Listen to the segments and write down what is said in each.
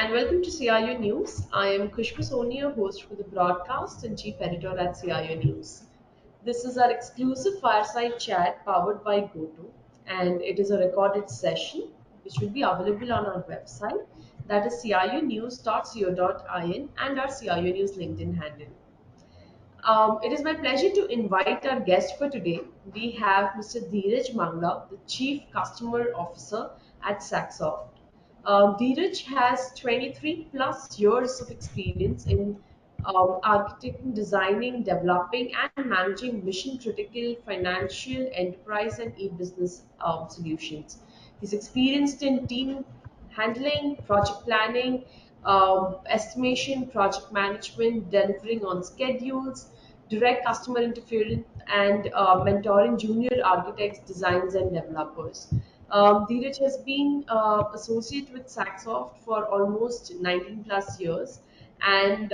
and welcome to CIO News. I am Khushbu, Soni, your host for the broadcast and chief editor at CIO News. This is our exclusive fireside chat powered by Goto, and it is a recorded session which will be available on our website, that is ciunews.co.in, and our CIO News LinkedIn handle. It is my pleasure to invite our guest for today. We have Mr. Dhiraj Mangla, the Chief Customer Officer at Saksoft. Dhiraj has 23 plus years of experience in architecting, designing, developing, and managing mission critical financial, enterprise, and e business solutions. He's experienced in team handling, project planning, estimation, project management, delivering on schedules, direct customer interference, and mentoring junior architects, designs, and developers. Dheeraj has been associate with Saksoft for almost 19 plus years. And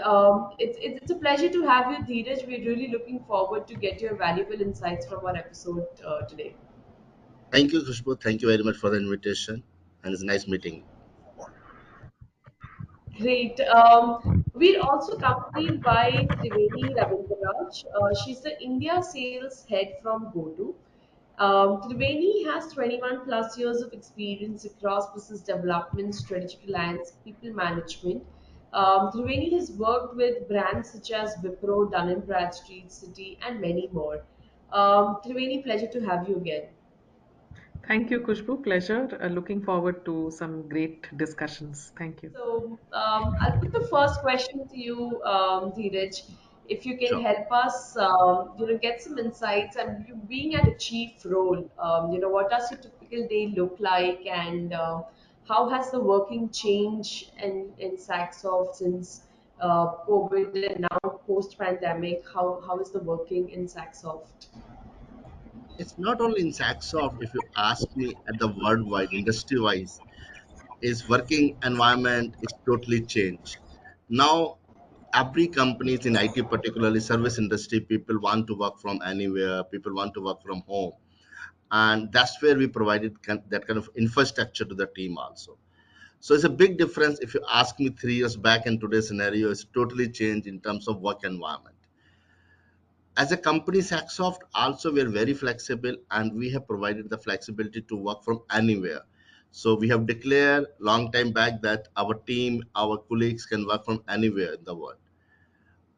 it's a pleasure to have you, Dheeraj. We're really looking forward to get your valuable insights from our episode today. Thank you, Khushbu. Thank you very much for the invitation, and it's nice meeting you. Great. We're also accompanied by Triveni Rabindraraj. She's the India sales head from Goto. Triveni has 21 plus years of experience across business development, strategic alliance, people management. Triveni has worked with brands such as Wipro, Dun& Bradstreet, City, and many more. Triveni, pleasure to have you again. Thank you, Khushbu. Pleasure. Looking forward to some great discussions. Thank you. I'll put the first question to you, Dheeraj. If you can Sure. help us, get some insights. And you being at a chief role, what does your typical day look like, and how has the working changed in Saksoft since COVID and now post pandemic? How is the working in Saksoft? It's not only in Saksoft, if you ask me at the worldwide, industry wise, is working environment is totally changed. Now, every companies in IT, particularly service industry, people want to work from anywhere, people want to work from home. And that's where we provided that kind of infrastructure to the team also. So it's a big difference if you ask me 3 years back and today's scenario is totally changed in terms of work environment. As a company, Saksoft also we are very flexible and we have provided the flexibility to work from anywhere. So we have declared long time back that our team, our colleagues can work from anywhere in the world.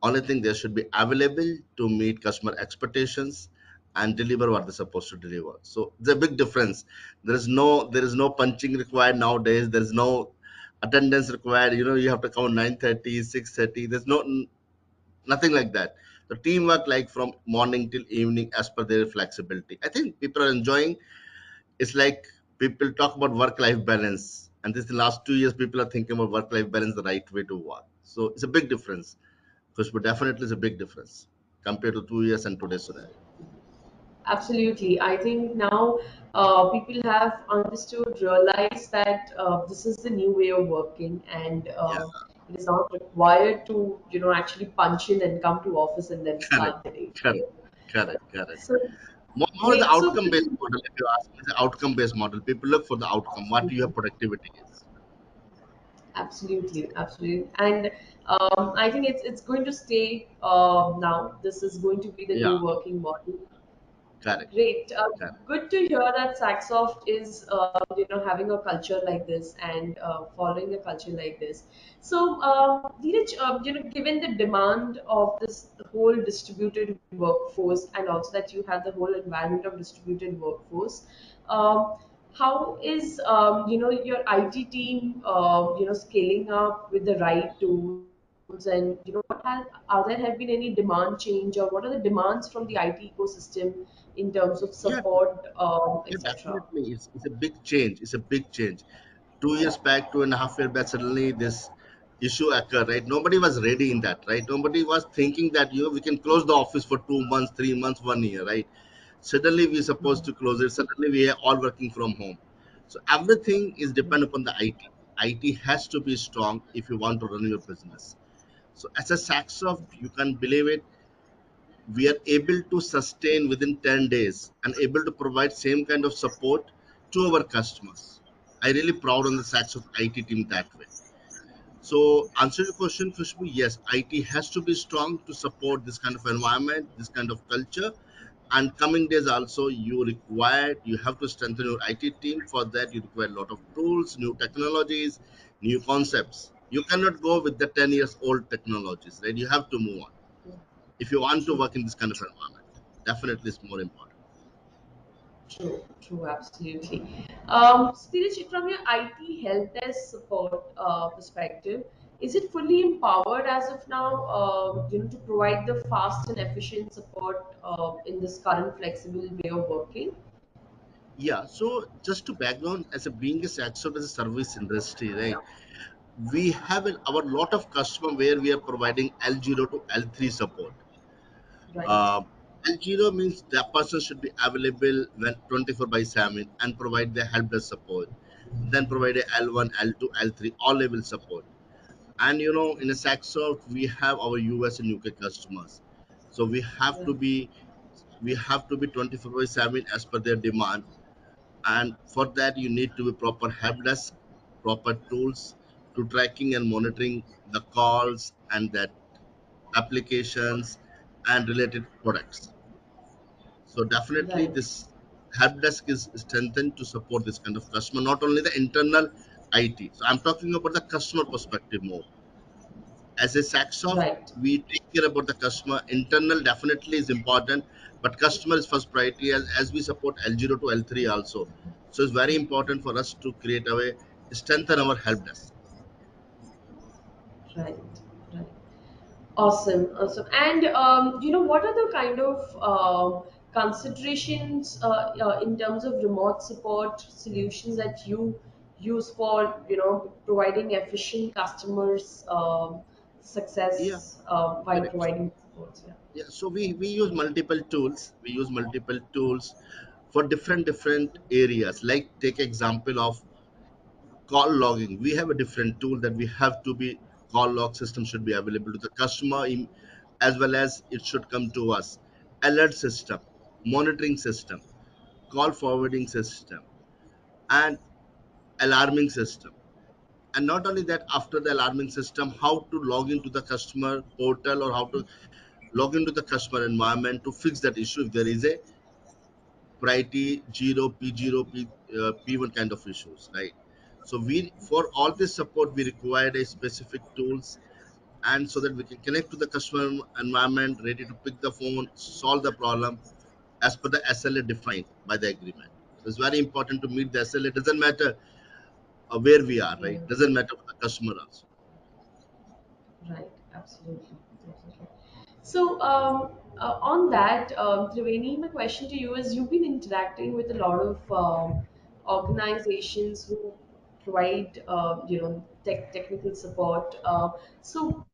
Only thing they should be available to meet customer expectations and deliver what they're supposed to deliver. So there's a big difference. There is no punching required nowadays. There is no attendance required. You have to come 9:30, 6:30. There's nothing like that. The teamwork like from morning till evening as per their flexibility. I think people are enjoying. It's like people talk about work-life balance, and this the last 2 years people are thinking about work-life balance the right way to work. So it's a big difference. Because definitely is a big difference compared to 2 years and today's scenario. Absolutely. I think now people have understood, realized that this is the new way of working, and Yeah, it is not required to, actually punch in and come to office and then correct, start the day. correct, correct. So More the great. So outcome-based model. If you ask me, the outcome-based model. People look for the outcome. What your productivity is. absolutely, absolutely, and I think it's going to stay now. This is going to be the Yeah, new working model. correct, Great. correct. Good to hear that Saksoft is, having a culture like this and following a culture like this. So, Dheeraj, given the demand of this whole distributed workforce, and also that you have the whole environment of distributed workforce, um, how is, your IT team, scaling up with the right tools, and are there have been any demand change, or what are the demands from the IT ecosystem in terms of Yeah, support, yeah, etc. definitely. It's a big change. It's a big change. 2 years back, 2.5 years back, suddenly this issue occurred, right? Nobody was ready in that, right? Nobody was thinking that we can close the office for 2 months, 3 months, 1 year, right? Suddenly we're supposed to close it. Suddenly we are all working from home. So everything is depend upon the IT. IT has to be strong if you want to run your business. So as a Saxoft, you can believe it, we are able to sustain within 10 days and able to provide same kind of support to our customers. I really proud on the Saxoft IT team that way. So, answer your question, Khushbu, yes, IT has to be strong to support this kind of environment, this kind of culture. And coming days also, you have to strengthen your IT team. For that, you require a lot of tools, new technologies, new concepts. You cannot go with the 10 years old technologies, right? You have to move on if you want to True. work in this kind of environment. Definitely, it's more important. True, true, absolutely. Spirich, from your IT help desk support perspective, is it fully empowered as of now, to provide the fast and efficient support in this current flexible way of working? Yeah, so just to background, as a being a Saksoft as a service industry, right? We have our lot of customer where we are providing L0 to L3 support. Right, Uh, L0 means that person should be available when 24 by 7 and provide the help desk support. Then provide a L1, L2, L3, all level support. And in a Saksoft, we have our US and UK customers. So right, we have to be 24 by 7 as per their demand. And for that you need to be proper help desk, proper tools to tracking and monitoring the calls and that applications and related products. So definitely right, this help desk is strengthened to support this kind of customer, not only the internal IT. So I'm talking about the customer perspective more. As a Saksoft, right. we take care about the customer. Internal definitely is important, but customer is first priority as we support L0 to L3 also. So it's very important for us to create a way, strengthen our help desk. Right, right. Awesome, awesome. And what are the kind of considerations in terms of remote support solutions that you use for providing efficient customers Yeah, success while correct. providing support? Yeah. Yeah, so we use multiple tools. We use multiple tools for different areas. Like take example of call logging. We have a different tool that we have to be call log system should be available to the customer as well as it should come to us. Alert system, monitoring system, call forwarding system, and alarming system. And not only that, after the alarming system, how to log into the customer portal or how to log into the customer environment to fix that issue if there is a priority 0, P0, P1 kind of issues, right? So we for all this support we required a specific tools and so that we can connect to the customer environment, ready to pick the phone, solve the problem as per the SLA defined by the agreement. So it's very important to meet the SLA. Doesn't matter where we are, right? Mm, Doesn't matter for the customer also. right, absolutely. Absolutely. So, on that, Triveni, my question to you is: you've been interacting with a lot of organizations who provide, technical support. So,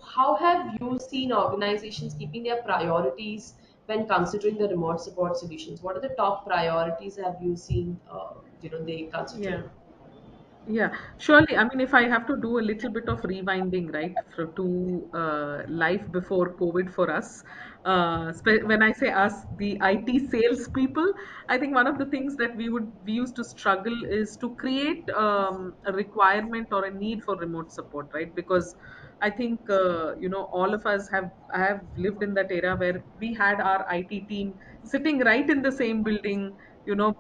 how have you seen organizations keeping their priorities when considering the remote support solutions? What are the top priorities have you seen? They Yeah. consider. Yeah, surely. I mean, if I have to do a little bit of rewinding, right, to life before COVID for us, when I say us, the IT sales people, I think one of the things that we used to struggle is to create a requirement or a need for remote support, right? Because I think all of us have lived in that era where we had our IT team sitting right in the same building.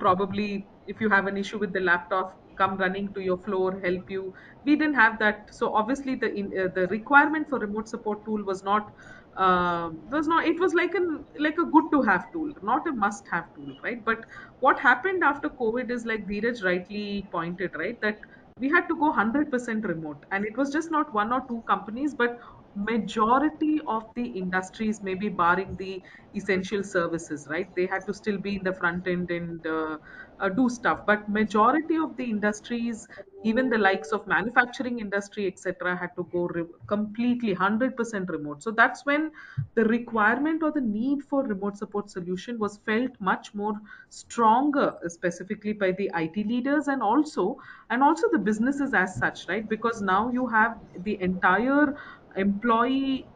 Probably if you have an issue with the laptop, come running to your floor, help you. We didn't have that, so obviously the requirement for remote support tool was not. It was like a good to have tool, not a must have tool, right? But what happened after COVID is, like Dheeraj rightly pointed, right, that we had to go 100% remote, and it was just not one or two companies, but majority of the industries, maybe barring the essential services, right, they had to still be in the front end and do stuff. But majority of the industries, even the likes of manufacturing industry, etc., had to go completely 100% remote. So that's when the requirement or the need for remote support solution was felt much more stronger, specifically by the IT leaders, and also the businesses as such, right? Because now you have the entire employee,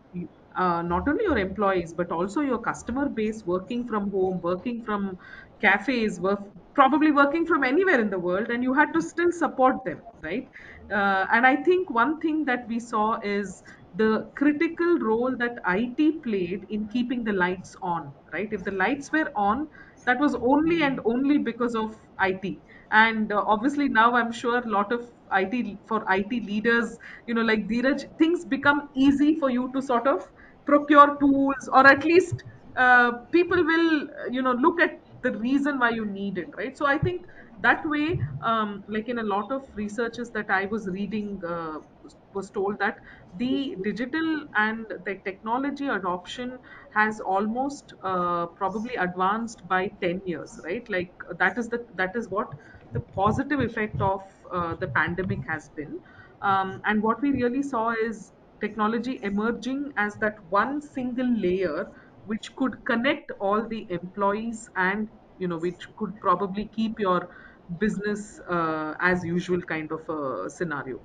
not only your employees but also your customer base, working from home, working from cafes, work probably working from anywhere in the world, and you had to still support them, right? And I think one thing that we saw is the critical role that IT played in keeping the lights on, right? If the lights were on, that was only and only because of IT. And obviously now I'm sure a lot of IT leaders, like Dheeraj, things become easy for you to sort of procure tools, or at least people will look at the reason why you need it, right? So I think that way, like in a lot of researches that I was reading, was told that the digital and the technology adoption has almost probably advanced by 10 years, right? Like that is what the positive effect of the pandemic has been. And what we really saw is technology emerging as that one single layer which could connect all the employees, and which could probably keep your business as usual kind of a scenario.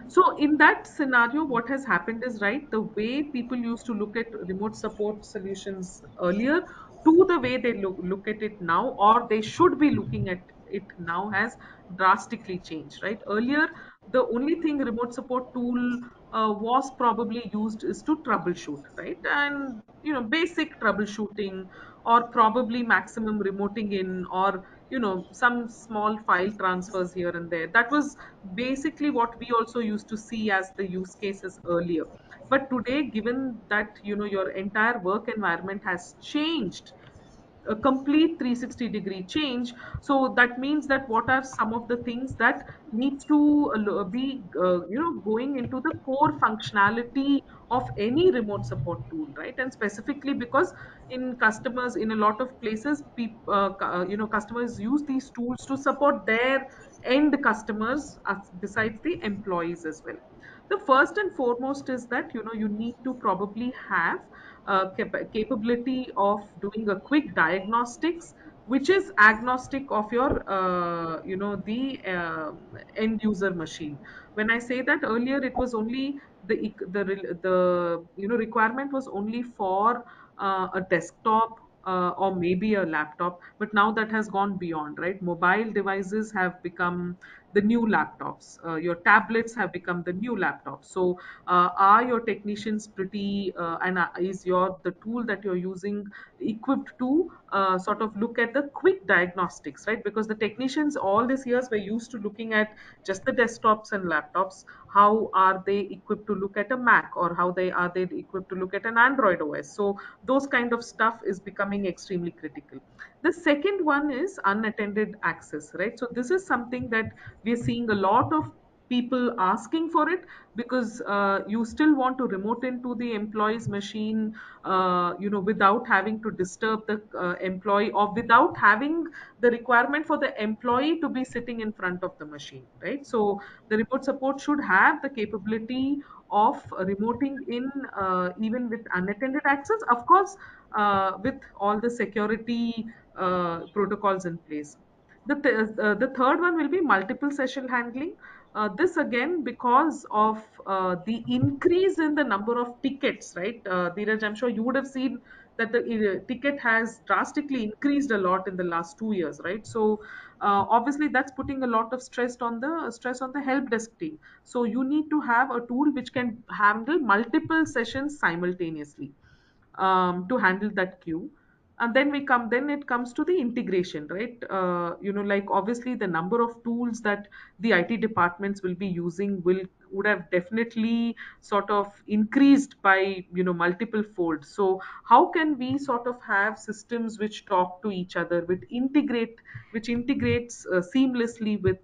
So in that scenario, what has happened is, right, the way people used to look at remote support solutions earlier to the way they look at it now, or they should be looking at it now, has drastically changed, right? Earlier, the only thing remote support tool was probably used is to troubleshoot, right? And basic troubleshooting, or probably maximum remoting in, or some small file transfers here and there. That was basically what we also used to see as the use cases earlier. But today, given that your entire work environment has changed, a complete 360-degree change, so that means that what are some of the things that needs to be going into the core functionality of any remote support tool, right? And specifically because in customers, in a lot of places, customers use these tools to support their end customers, besides the employees as well. The first and foremost is that you need to probably have capability of doing a quick diagnostics, which is agnostic of your the end user machine. When I say that, earlier it was only the requirement was only for a desktop, or maybe a laptop, but now that has gone beyond, right? Mobile devices have become the new laptops, your tablets have become the new laptops. So are your technicians pretty and is your the tool that you're using equipped to sort of look at the quick diagnostics, right? Because the technicians all these years were used to looking at just the desktops and laptops. How are they equipped to look at a Mac, or how they equipped to look at an Android OS? So those kind of stuff is becoming extremely critical. The second one is unattended access, right? So this is something that we're seeing a lot of people asking for it, because you still want to remote into the employee's machine, without having to disturb the employee, or without having the requirement for the employee to be sitting in front of the machine, right? So the remote support should have the capability of remoting in, even with unattended access, of course, with all the security protocols in place. The third one will be multiple session handling. This again because of the increase in the number of tickets, right? Dheeraj, I'm sure you would have seen that the ticket has drastically increased a lot in the last 2 years, right? So obviously that's putting a lot of stress on the help desk team. So you need to have a tool which can handle multiple sessions simultaneously, to handle that queue. And then it comes to the integration, right? Like obviously the number of tools that the IT departments will be using would have definitely sort of increased by multiple folds. So how can we sort of have systems which talk to each other, which integrates seamlessly with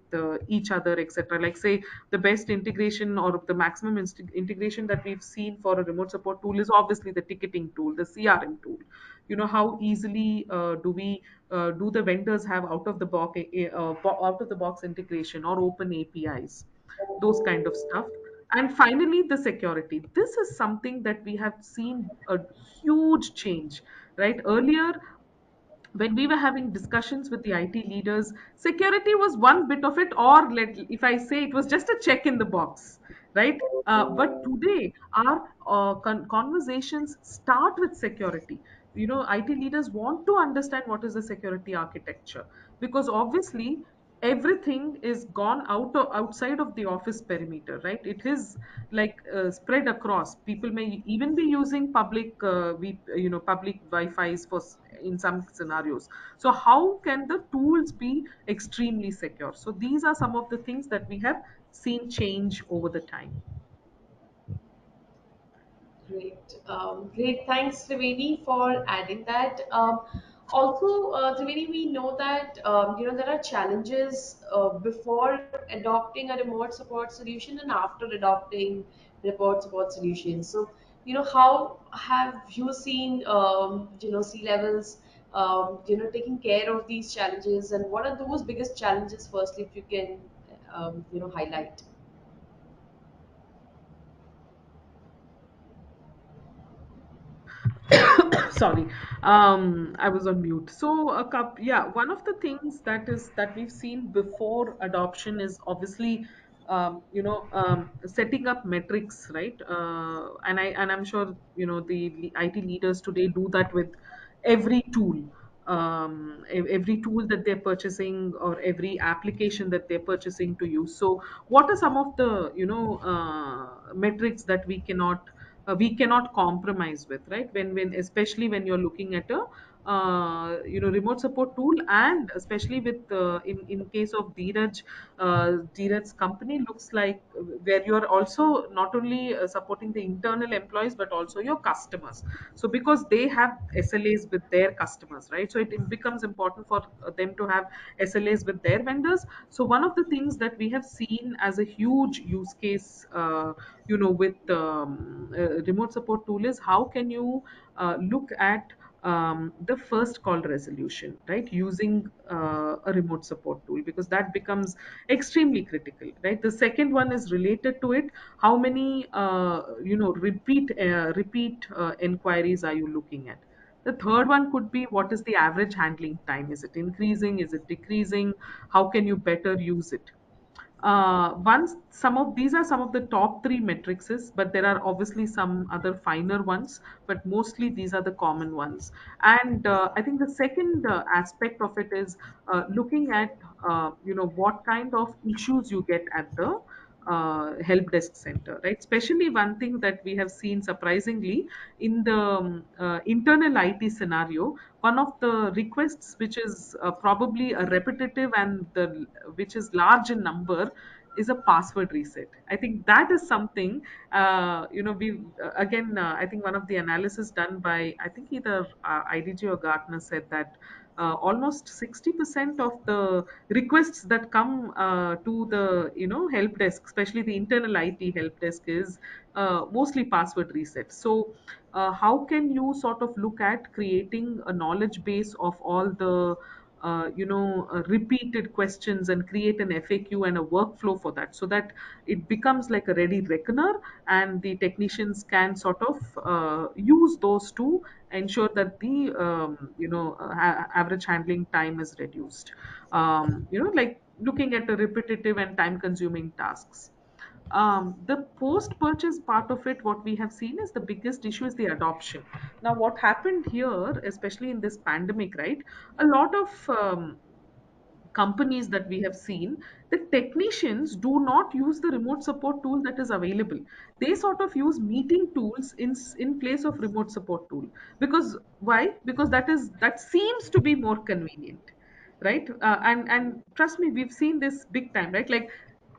each other, etc. Like say the best integration, or the maximum integration that we've seen for a remote support tool is obviously the ticketing tool, the CRM tool. How easily do the vendors have out of the box integration or open APIs, those kind of stuff. And finally, the security. This is something that we have seen a huge change, right? Earlier, when we were having discussions with the IT leaders, security was one bit of it, or if I say, it was just a check in the box, right? But today, our conversations start with security. IT leaders want to understand what is the security architecture, because obviously everything is gone outside of the office perimeter, right? It is like spread across. People may even be using public wi-fi's in some scenarios. So how can the tools be extremely secure? So these are some of the things that we have seen change over the time. Great. Great. Thanks, Triveni, for adding that. Also, Triveni, we know that there are challenges before adopting a remote support solution and after adopting remote support solutions. So, how have you seen C levels taking care of these challenges, and what are those biggest challenges? Firstly, if you can highlight. Sorry, I was on mute. So yeah, one of the things that we've seen before adoption is obviously setting up metrics, right? And I'm sure the IT leaders today do that with every tool. Every tool that they're purchasing, or every application that they're purchasing to use. So what are some of the metrics that we cannot compromise with, right? When especially when you're looking at a remote support tool, and especially with in case of Dheeraj's company looks like, where you're also not only supporting the internal employees but also your customers. So because they have SLAs with their customers, right? So it becomes important for them to have SLAs with their vendors. So one of the things that we have seen as a huge use case with remote support tool is how can you look at the first call resolution, right, using a remote support tool, because that becomes extremely critical, right? The second one is related to it. How many repeat inquiries are you looking at? The third one could be, what is the average handling time? Is it increasing? Is it decreasing? How can you better use it? Once some of these are some of the top three matrices, but there are obviously some other finer ones, but mostly these are the common ones. And I think the second aspect of it is looking at what kind of issues you get at the help desk center, right? Especially one thing that we have seen surprisingly in the internal IT scenario, one of the requests which is probably a repetitive and the which is large in number is a password reset. I think that is something we again I think one of the analysis done by, I think either IDG or Gartner, said that almost 60% of the requests that come to the help desk, especially the internal IT help desk, is mostly password reset. So how can you sort of look at creating a knowledge base of all the repeated questions, and create an FAQ and a workflow for that, so that it becomes like a ready reckoner, and the technicians can sort of use those to ensure that the average handling time is reduced. Like looking at the repetitive and time consuming tasks. The post purchase part of it, what we have seen is the biggest issue is the adoption. Now what happened here, especially in this pandemic, right? A lot of companies that we have seen, the technicians do not use the remote support tool that is available. They sort of use meeting tools in place of remote support tool. Because why? Because that seems to be more convenient, right? And trust me, we've seen this big time, right? Like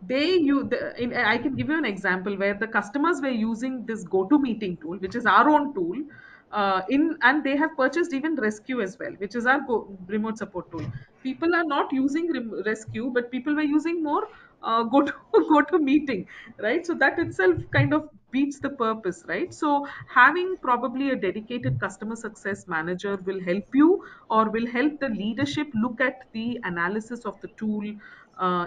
I can give you an example where the customers were using this Goto meeting tool, which is our own tool, and they have purchased even Rescue as well, which is our remote support tool. People are not using Rescue, but people were using more go to go to meeting, right? So that itself kind of beats the purpose, right? So having probably a dedicated customer success manager will help you, or will help the leadership look at the analysis of the tool,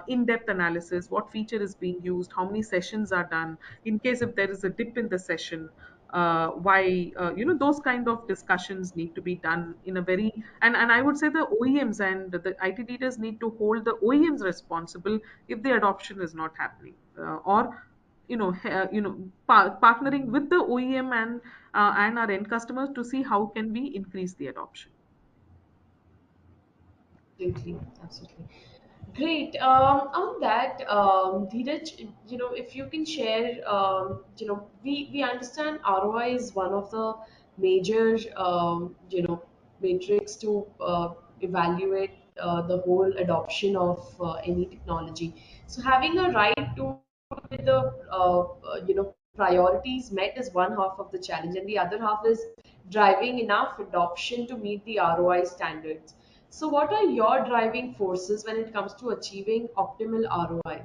in-depth analysis, what feature is being used, how many sessions are done, in case if there is a dip in the session, why, those kind of discussions need to be done in a very, and I would say the OEMs and the IT leaders need to hold the OEMs responsible if the adoption is not happening, or partnering with the OEM and our end customers to see how can we increase the adoption. Absolutely, absolutely. Great. On that, Dheeraj, if you can share, we understand ROI is one of the major, matrix to evaluate the whole adoption of any technology. So having a right tool with the, priorities met is one half of the challenge, and the other half is driving enough adoption to meet the ROI standards. So, what are your driving forces when it comes to achieving optimal ROI?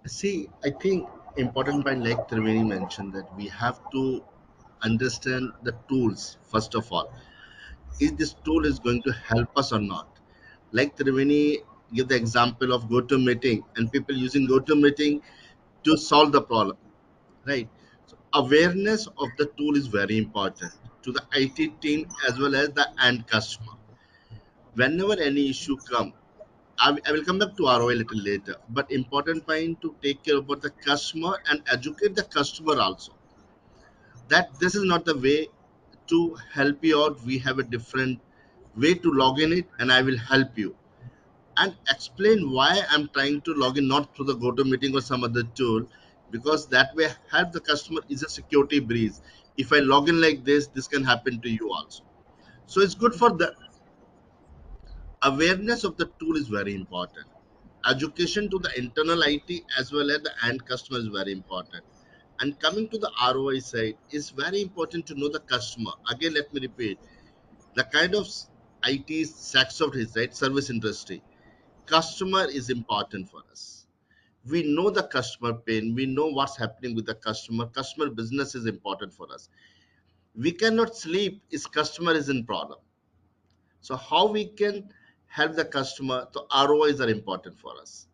See, I think important point like Triveni mentioned that we have to understand the tools first of all. Is this tool is going to help us or not? Like Triveni give the example of Goto meeting and people using Goto meeting to solve the problem, right? So awareness of the tool is very important to the IT team as well as the end customer. Whenever any issue come, I will come back to ROI a little later, but important point to take care about the customer and educate the customer also that this is not the way to help you out. We have a different way to log in it, and I will help you and explain why I'm trying to log in not through the GoTo meeting or some other tool, because that way help the customer is a security breach. If I log in like this can happen to you also. So it's good for the awareness of the tool is very important. Education to the internal IT as well as the end customer is very important. And coming to the ROI side, is very important to know the customer. Again, let me repeat, the kind of IT Saksoft is right, service industry. Customer is important for us. We know the customer pain, we know what's happening with the customer business is important for us. We cannot sleep if customer is in problem. So how we can help the customer, the ROIs are important for us.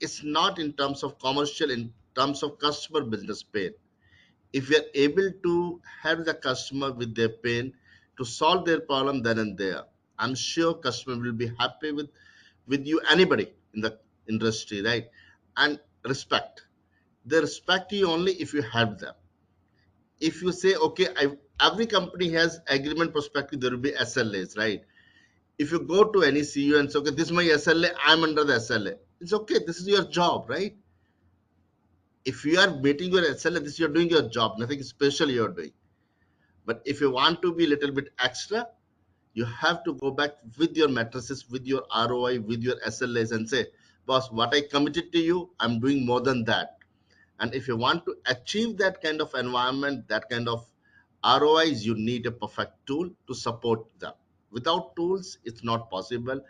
It's not in terms of commercial, in terms of customer business pain. If we are able to help the customer with their pain to solve their problem then and there, I'm sure customer will be happy with you, anybody in the industry, right? And respect, they respect you only if you help them. If you say okay, every company has agreement perspective, there will be SLAs, right? If you go to any CEO and say okay, this is my SLA, I'm under the SLA, it's okay, this is your job, right? If you are meeting your SLA, this you're doing your job, nothing special you're doing. But if you want to be a little bit extra, you have to go back with your matrices, with your ROI, with your SLAs and say, boss, what I committed to you, I'm doing more than that. And if you want to achieve that kind of environment, that kind of ROIs, you need a perfect tool to support them. Without tools, it's not possible.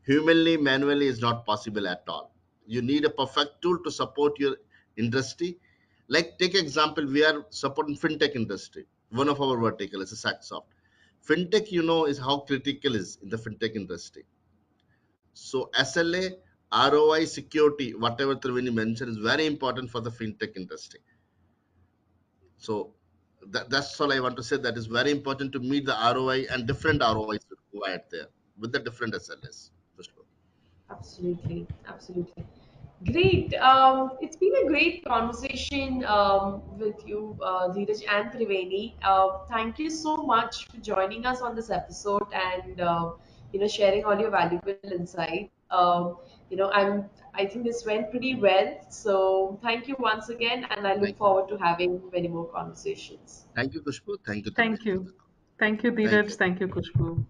Humanly, manually, is not possible at all. You need a perfect tool to support your industry. Like take example, we are supporting fintech industry. One of our vertical is a Saksoft. Fintech, is how critical is in the fintech industry. So SLA, ROI, security, whatever Triveni mentioned, is very important for the fintech industry. So that's all I want to say. That is very important to meet the ROI and different ROIs required there with the different SLAs. Khushbu. Absolutely, absolutely. Great. It's been a great conversation with you, Dheeraj and Triveni. Thank you so much for joining us on this episode and sharing all your valuable insights. I think this went pretty well. So thank you once again, and I look Thank you. forward to having many more conversations. Thank you, Khushbu. Thank you, Thank Triveni, for you. the call. Thank you, Thank Dheeraj. you. Thank you, Khushbu.